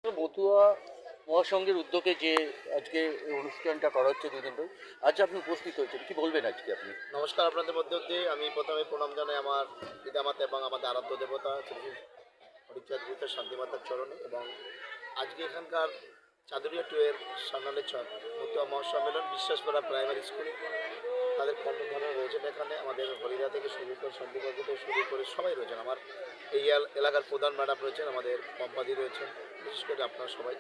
মতুয়া মহাসংঘের উদ্যোগে যে আজকে এই অনুষ্ঠানটা করা হচ্ছে দুদিন ধরে, আজ আপনি উপস্থিত হয়েছেন, কি বলবেন আজকে আপনি? নমস্কার, আপনাদের মধ্যে দিয়ে আমি প্রথমে প্রণাম জানাই আমার পিতামাতা এবং আমাদের আরাধ্য দেবতা শ্রী হরিচাঁদ গুপ্ত শান্তিমাতার চরণে। এবং আজকে এখানকার চাদুরিয়া টু এর সান্নালের চর মতুয়া মহাসম্মেলন বিশ্বাসপাড়া প্রাইমারি স্কুল তাদের কর্মধারা রয়েছেন। এখানে আমাদের হরিদা থেকে শুরু করে সন্দীপবাবু থেকে শুরু করে সবাই রয়েছেন। আমার এই এলাকার প্রধান ম্যাডাম রয়েছেন, আমাদের পম্পাদি রয়েছেন, বিশেষ করে আপনারা সবাই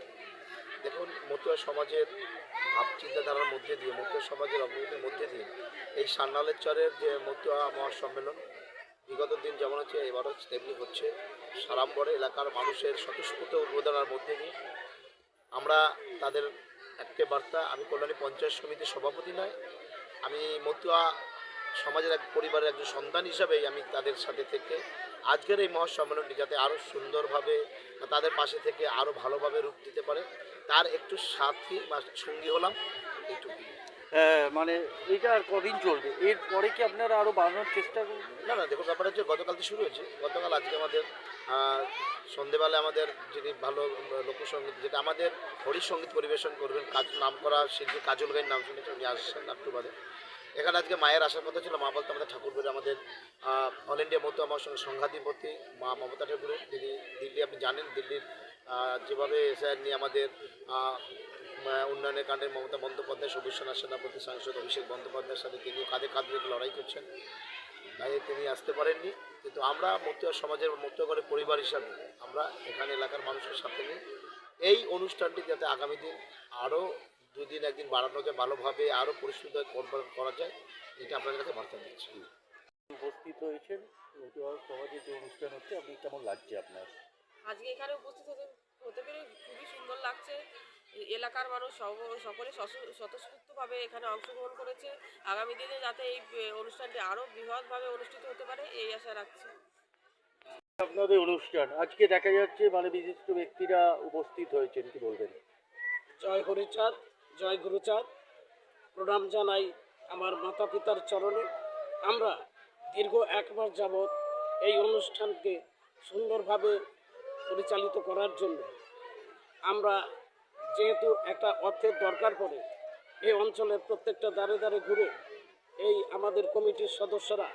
দেখুন মতুয়া সমাজের ভাব চিন্তাধারার মধ্যে দিয়ে, মতুয়া সমাজের অগ্রগতির মধ্যে দিয়ে এই সান্নালের চরের যে মতুয়া মহাসম্মেলন বিগত দিন যেমন হচ্ছে এবারও তেমনি হচ্ছে। সারাম্বরে এলাকার মানুষের স্বতঃস্ফূর্ত উদ্বোধনার মধ্যে দিয়ে আমরা তাদের একটা বার্তা, আমি কল্যাণী পঞ্চায়েত সমিতির সভাপতি নয়, আমি মতুয়া সমাজের এক পরিবারের একজন সন্তান হিসাবেই আমি তাদের সাথে থেকে আজকের এই মহাসম্মেলনটি যাতে আরও সুন্দরভাবে তাদের পাশে থেকে আরও ভালোভাবে রূপ দিতে পারে তার একটু সাথী বা সঙ্গী হলাম, এইটুকু। হ্যাঁ, মানে এটা আর কদিন চলবে? এরপরে কি আপনারা আরও বাড়ানোর চেষ্টা করবেন? না না, দেখুন ব্যাপারটা হচ্ছে গতকাল থেকে শুরু হয়েছে। গতকাল আজকে আমাদের সন্ধেবেলায় আমাদের যিনি ভালো লোকসঙ্গীত, যেটা আমাদের হরিসঙ্গীত পরিবেশন করবেন, নাম করা শিল্পী কাজল গাইয়ের নাম শুনেছি, উনি আসছেন একটু বাদে। এখানে আজকে মায়ের আসার কথা ছিল, মা বলতে আমাদের ঠাকুর বেড়ে আমাদের অল ইন্ডিয়া মতো আমার সঙ্গে সংঘাতিপতি মা মমতা ঠাকুরের, তিনি দিল্লি, আপনি জানেন দিল্লির যেভাবে এসআইআর নিয়ে আমাদের উন্নয়নের কাণ্ডে মমতা বন্দ্যোপাধ্যায়, সবুজ সেনা সেনাপতি সাংসদ অভিষেক বন্দ্যোপাধ্যায়ের সাথে তিনি কাঁধে কাঁধ রেখে লড়াই করছেন, তাই তিনি আসতে পারেননি। কিন্তু আমরা মতুয়া সমাজের মতুয়া করে পরিবার হিসাবে আমরা এখানে এলাকার মানুষের সাথে নিই এই অনুষ্ঠানটি যাতে আগামী দিন আরও দুদিন একদিন বাড়ানো যায়, ভালোভাবে আরও পরিশুদ্ধ করা যায়, এটা আপনাদের কাছে বার্তা দিচ্ছি। উপস্থিত হয়েছেন মতুয়া সমাজের যে অনুষ্ঠান হচ্ছে, আপনি কেমন লাগছে আপনার? আজকে এখানে উপস্থিত হতে পেরে খুবই সুন্দর লাগছে। এলাকার মানুষ সকলে স্বতঃস্ফূর্তভাবে এখানে অংশগ্রহণ করেছে। আগামী দিনে যাতে এই অনুষ্ঠানটি আরও বৃহৎভাবে অনুষ্ঠিত হতে পারে এই আশা রাখছি। আপনাদের অনুষ্ঠান আজকে দেখা যাচ্ছে, মানে বিশিষ্ট ব্যক্তিরা উপস্থিত হয়েছেন, কি বলবেন? জয় হরিচাঁদ, জয় গুরুচাঁদ। প্রণাম জানাই আমার মাতা পিতার চরণে। আমরা দীর্ঘ 1 মাস যাবৎ এই অনুষ্ঠানকে সুন্দরভাবে পরিচালিত করার জন্য আমরা যেহেতু একটা অর্থের দরকার পড়ে, এই অঞ্চলের প্রত্যেকটা দ্বারে দ্বারে ঘুরে এই আমাদের কমিটির সদস্যরা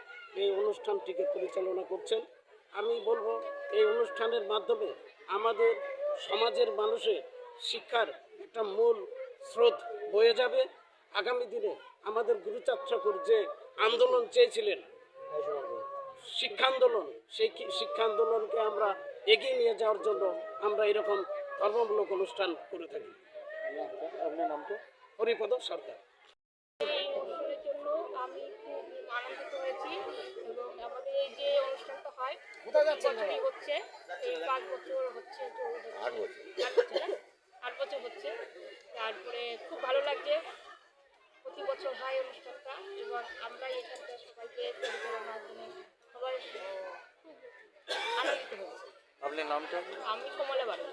এই অনুষ্ঠানটিকে পরিচালনা করছেন। আমি বলবো এই অনুষ্ঠানের মাধ্যমে আমাদের সমাজের মানুষের শিক্ষার একটা মূল স্রোত বয়ে যাবে। আগামী দিনে আমাদের গুরুচাঁদ ঠাকুর যে আন্দোলন চেয়েছিলেন, শিক্ষা আন্দোলন, সেই শিক্ষা আন্দোলনকে আমরা এগিয়ে নিয়ে যাওয়ার জন্য আমরা এরকম ধর্মমূলক অনুষ্ঠান করে থাকি। আপনার নাম তো? হরিপদ সরকার। এই অনুষ্ঠানের জন্য আমি খুব আনন্দিত হয়েছি এবং আমাদের এই যে অনুষ্ঠানটা হয় বছরই হচ্ছে, এই 5 বছর হচ্ছে, 8 বছর হচ্ছে। তারপরে খুব ভালো লাগছে, প্রতি বছর হয় অনুষ্ঠানটা এবং আমরা এখানকার সবাইকে পরিচালনার জন্য সবাই খুব আনন্দিত হয়েছি। আপনার নামটা? আমি কমলা বাড়ি।